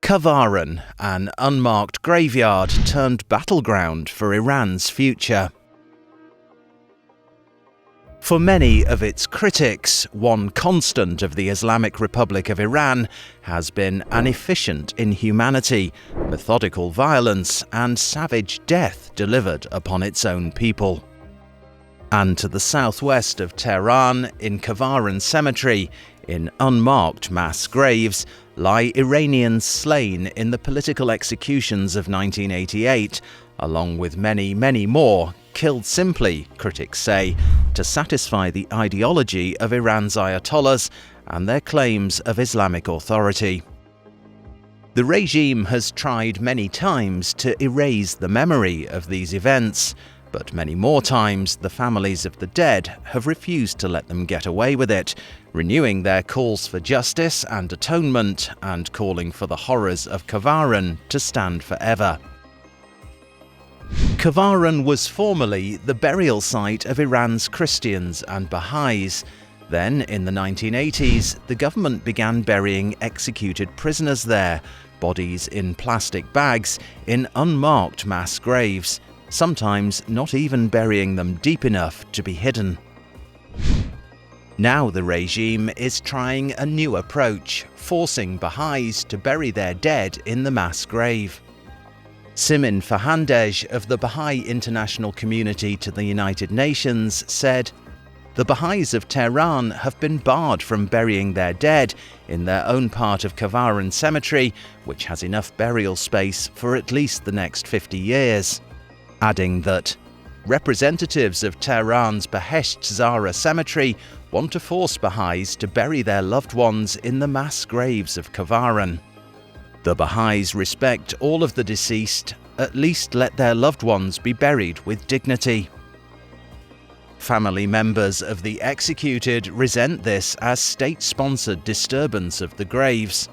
Khavaran, an unmarked graveyard turned battleground for Iran's future. For many of its critics, one constant of the Islamic Republic of Iran has been an efficient inhumanity, methodical violence, and savage death delivered upon its own people. And to the southwest of Tehran, in Khavaran Cemetery, in unmarked mass graves, lie Iranians slain in the political executions of 1988, along with many, many more, killed simply, critics say, to satisfy the ideology of Iran's ayatollahs and their claims of Islamic authority. The regime has tried many times to erase the memory of these events, but many more times the families of the dead have refused to let them get away with it, renewing their calls for justice and atonement and calling for the horrors of Khavaran to stand forever. Khavaran was formerly the burial site of Iran's Christians and Baha'is. Then, in the 1980s, the government began burying executed prisoners there, bodies in plastic bags, in unmarked mass graves, sometimes not even burying them deep enough to be hidden. Now the regime is trying a new approach, forcing Baha'is to bury their dead in the mass grave. Simin Fahandej of the Baha'i International Community to the United Nations said, "The Baha'is of Tehran have been barred from burying their dead in their own part of Khavaran Cemetery, which has enough burial space for at least the next 50 years. Adding that, representatives of Tehran's Behesht Zahra Cemetery want to force Baha'is to bury their loved ones in the mass graves of Khavaran. The Baha'is respect all of the deceased, at least let their loved ones be buried with dignity." Family members of the executed resent this as state-sponsored disturbance of the graves.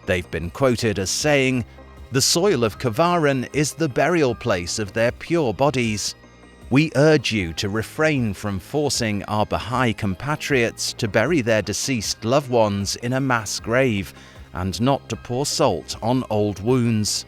They've been quoted as saying, "The soil of Khavaran is the burial place of their pure bodies. We urge you to refrain from forcing our Baha'i compatriots to bury their deceased loved ones in a mass grave and not to pour salt on old wounds."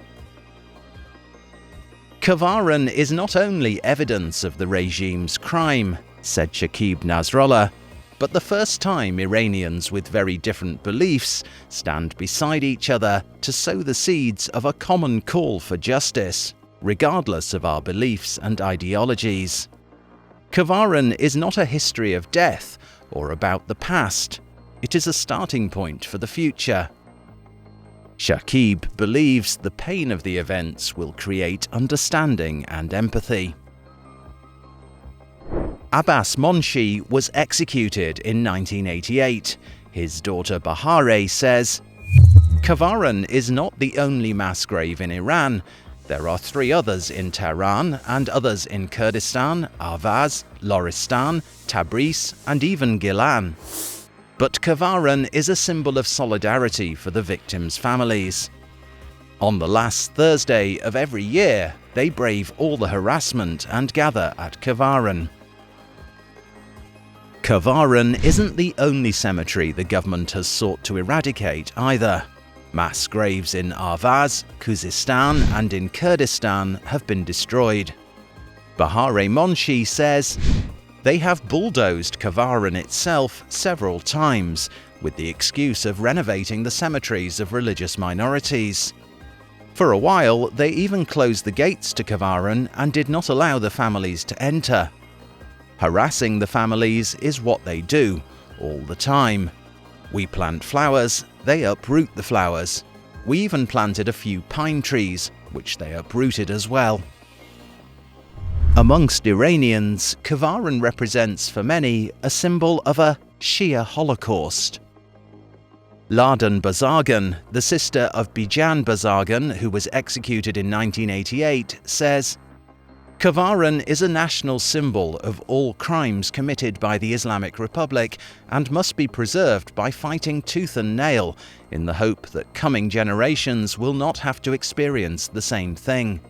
Khavaran is not only evidence of the regime's crime, said Shakib Nasrallah, but the first time Iranians with very different beliefs stand beside each other to sow the seeds of a common call for justice, regardless of our beliefs and ideologies. Khavaran is not a history of death or about the past. It is a starting point for the future. Shakib believes the pain of the events will create understanding and empathy. Abbas Monshi was executed in 1988. His daughter Bahare says, "Khavaran is not the only mass grave in Iran. There are 3 others in Tehran and others in Kurdistan, Ahvaz, Loristan, Tabriz, and even Gilan. But Khavaran is a symbol of solidarity for the victims' families. On the last Thursday of every year, they brave all the harassment and gather at Khavaran." Khavaran isn't the only cemetery the government has sought to eradicate either. Mass graves in Ahvaz, Khuzestan, and in Kurdistan have been destroyed. Bahare Monshi says, "They have bulldozed Khavaran itself several times, with the excuse of renovating the cemeteries of religious minorities. For a while, they even closed the gates to Khavaran and did not allow the families to enter. Harassing the families is what they do, all the time. We plant flowers, they uproot the flowers. We even planted a few pine trees, which they uprooted as well." Amongst Iranians, Khavaran represents for many a symbol of a Shia Holocaust. Ladan Bazargan, the sister of Bijan Bazargan, who was executed in 1988, says, "Khavaran is a national symbol of all crimes committed by the Islamic Republic and must be preserved by fighting tooth and nail in the hope that coming generations will not have to experience the same thing."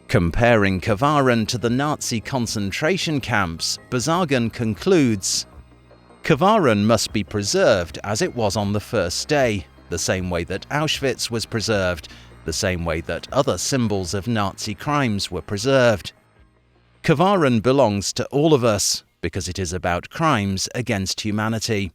Comparing Khavaran to the Nazi concentration camps, Bazargan concludes, "Khavaran must be preserved as it was on the first day, the same way that Auschwitz was preserved, the same way that other symbols of Nazi crimes were preserved. Khavaran belongs to all of us, because it is about crimes against humanity.